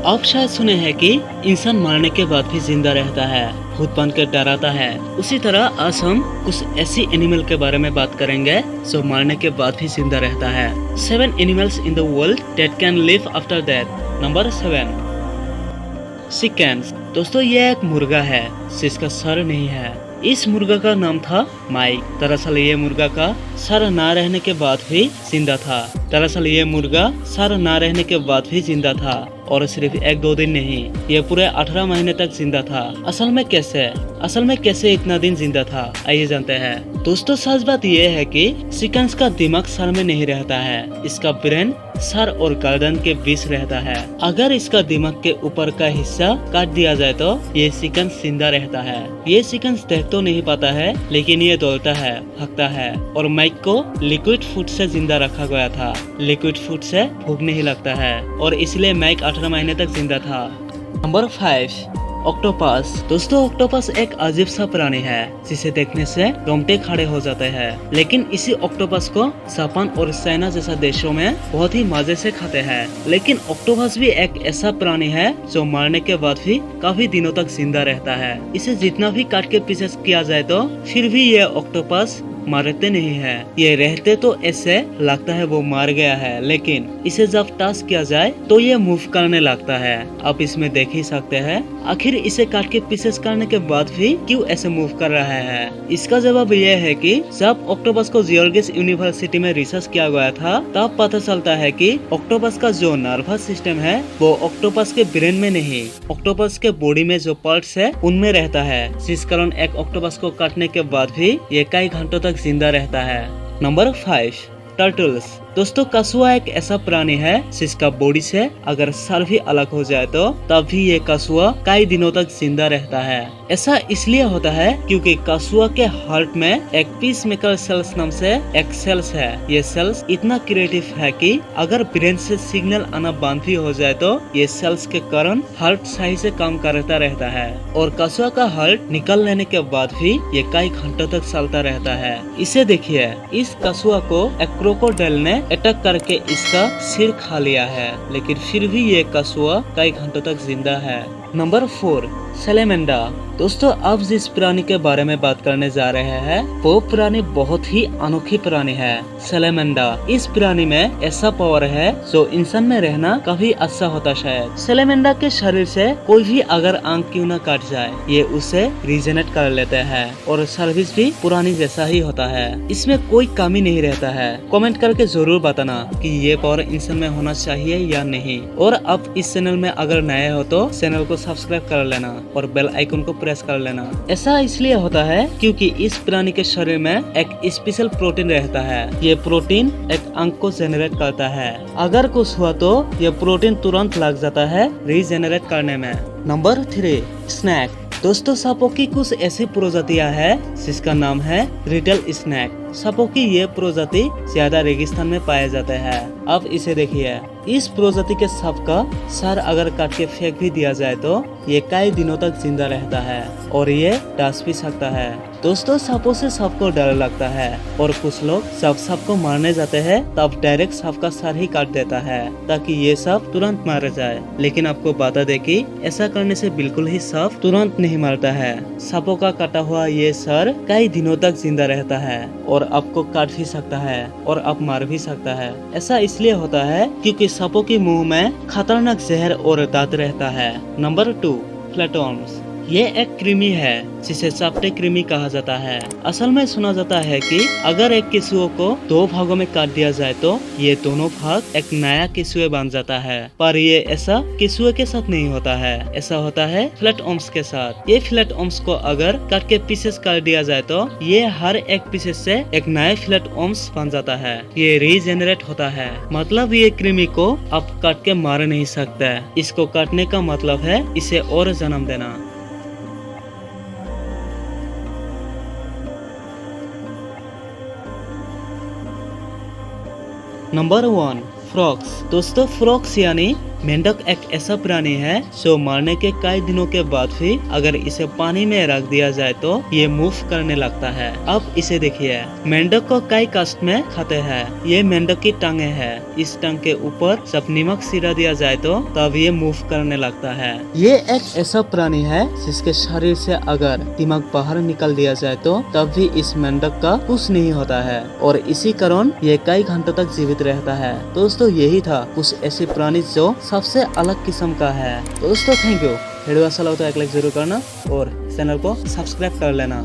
आप शायद सुने हैं कि इंसान मरने के बाद भी जिंदा रहता है, भूत बन कर डराता है। उसी तरह आज हम कुछ ऐसी एनिमल के बारे में बात करेंगे जो मरने के बाद भी जिंदा रहता है। 7 animals in the world that can live after death. Number 7, chickens. दोस्तों ये एक मुर्गा है जिसका सर नहीं है। इस मुर्गा का नाम था माइक। दरअसल ये मुर्गा का सर ना रहने के बाद भी जिंदा था। दरअसल ये मुर्गा सर ना रहने के बाद भी जिंदा था और सिर्फ 1-2 दिन नहीं, ये पूरे 18 महीने तक जिंदा था। असल में कैसे इतना दिन जिंदा था, आइए जानते हैं। दोस्तों सच बात ये है कि चिकन्स का दिमाग सर में नहीं रहता है, इसका ब्रेन सर और गर्दन के बीच रहता है। अगर इसका दिमाग के ऊपर का हिस्सा काट दिया जाए तो ये चिकन जिंदा रहता है। ये चिकन देख तो नहीं पाता है, लेकिन ये दौड़ता है, भागता है। और माइक को लिक्विड फूड से जिंदा रखा गया था। लिक्विड फूड से भूख नहीं लगता है और इसलिए माइक 18 महीने तक जिंदा था। Number 5, octopus. दोस्तों ऑक्टोपस एक अजीब सा प्राणी है जिसे देखने से रोंगटे खड़े हो जाते हैं। लेकिन इसी ऑक्टोपस को जापान और चाइना जैसा देशों में बहुत ही मजे से खाते हैं। लेकिन ऑक्टोपस भी एक ऐसा प्राणी है जो मरने के बाद भी काफी दिनों तक जिंदा रहता है। इसे जितना भी काट के पीसेस किया जाए तो फिर भी ये ऑक्टोपस मरते नहीं है। ये रहते तो ऐसे लगता है वो मर गया है, लेकिन इसे जब टच किया जाए तो ये मूव करने लगता है। आप इसमें देख ही सकते हैं आखिर इसे काट के पीसेस करने के बाद भी क्यों ऐसे मूव कर रहा है। इसका जवाब ये है कि जब ऑक्टोपस को जियोर्गिस यूनिवर्सिटी में रिसर्च किया गया था तब पता चलता है कि ऑक्टोपस का जो नर्वस सिस्टम है वो ऑक्टोपस के ब्रेन में नहीं, ऑक्टोपस के बॉडी में जो पार्ट्स है उनमें रहता है, जिस कारण एक ऑक्टोपस को काटने के बाद भी ये कई घंटों तक जिंदा रहता है। Number 5, turtles. दोस्तों कछुआ एक ऐसा प्राणी है जिसका बॉडी से अगर सर भी अलग हो जाए तो तब भी ये कछुआ कई दिनों तक जिंदा रहता है। ऐसा इसलिए होता है क्योंकि कछुआ के हार्ट में एक पीस मेकर सेल्स नाम से एक सेल्स है। ये सेल्स इतना क्रिएटिव है कि अगर ब्रेन से सिग्नल आना बंद भी हो जाए तो ये सेल्स के कारण हार्ट सही से काम करता रहता है। और कछुआ का हार्ट निकल लेने के बाद भी ये कई घंटों तक चलता रहता है। इसे देखिए, इस कछुआ को एक क्रोकोडाइल ने अटैक करके इसका सिर खा लिया है, लेकिन फिर भी ये कछुआ कई घंटों तक जिंदा है। Number 4, salamander. दोस्तों अब जिस प्राणी के बारे में बात करने जा रहे हैं वो प्राणी बहुत ही अनोखी प्राणी है, सैलेमेंडर। इस प्राणी में ऐसा पावर है जो इंसान में रहना काफी अच्छा होता शायद। सैलेमेंडर के शरीर से कोई भी अगर आंख क्यों न काट जाए ये उसे रिजेनेट कर लेते हैं और सर्विस भी पुरानी जैसा ही होता है। इसमें कोई कमी नहीं रहता है। कमेंट करके जरूर बताना कि ये पावर इंसान में होना चाहिए या नहीं। और अब इस चैनल में अगर नए हो तो चैनल को सब्सक्राइब कर लेना और बेल आइकन को प्रेस कर लेना। ऐसा इसलिए होता है क्योंकि इस प्राणी के शरीर में एक स्पेशल प्रोटीन रहता है। ये प्रोटीन एक अंग को जेनरेट करता है। अगर कुछ हुआ तो ये प्रोटीन तुरंत लग जाता है रीजेनरेट करने में। Number 3, snake. दोस्तों सांपों की कुछ ऐसी प्रजातियां हैं जिसका नाम है रिटल स्नेक। सांपों की ये प्रजाति ज्यादा रेगिस्तान में पाए जाते हैं। अब इसे देखिए, इस प्रजाति के सांप का सर अगर काट के फेंक भी दिया जाए तो ये कई दिनों तक जिंदा रहता है और ये डस भी सकता है। दोस्तों सांपों से सबको डर लगता है और कुछ लोग जब सांप को मारने जाते हैं तब डायरेक्ट सांप का सर ही काट देता है ताकि ये सांप तुरंत मारा जाए। लेकिन आपको बता दे कि ऐसा करने से बिल्कुल ही सांप तुरंत नहीं मरता है। सांपों का काटा हुआ ये सर कई दिनों तक जिंदा रहता है और आपको काट भी सकता है और आप मार भी सकता है। ऐसा इसलिए होता है क्योंकि सांपों के मुंह में खतरनाक जहर और दांत रहता है। Number 2, flatworms. ये एक कृमि है जिसे चापटे कृमि कहा जाता है। असल में सुना जाता है कि अगर एक केंचुए को 2 भागों में काट दिया जाए तो ये दोनों भाग एक नया केंचुए बन जाता है। पर ये ऐसा केंचुए के साथ नहीं होता है, ऐसा होता है फ्लैटवर्म्स के साथ। ये फ्लैटवर्म्स को अगर काट के पीसेस कर दिया जाए तो ये हर एक पीसेस से एक नया फ्लैटवर्म्स बन जाता है। ये रीजेनरेट होता है। मतलब ये कृमि को आप काट के मार नहीं सकते। इसको काटने का मतलब है इसे और जन्म देना। Number 1, frogs. दोस्तों फ्रॉग्स यानी मेंढक एक ऐसा प्राणी है जो मरने के कई दिनों के बाद भी अगर इसे पानी में रख दिया जाए तो ये मूव करने लगता है। अब इसे देखिए, मेंढक को कई कास्ट में खाते हैं। ये मेंढक की टांगे है। इस टांग के ऊपर जब नमक सिरा दिया जाए तो तब ये मूव करने लगता है। ये एक ऐसा प्राणी है जिसके शरीर से अगर दिमाग बाहर निकल दिया जाए तो तब भी इस मेंढक का कुछ नहीं होता है और इसी कारण ये कई घंटों तक जीवित रहता है। दोस्तों यही था कुछ ऐसे प्राणी जो सबसे अलग किस्म का है। दोस्तों थैंक यू। वीडियो अच्छा लगा तो एक लाइक जरूर करना और चैनल को सब्सक्राइब कर लेना।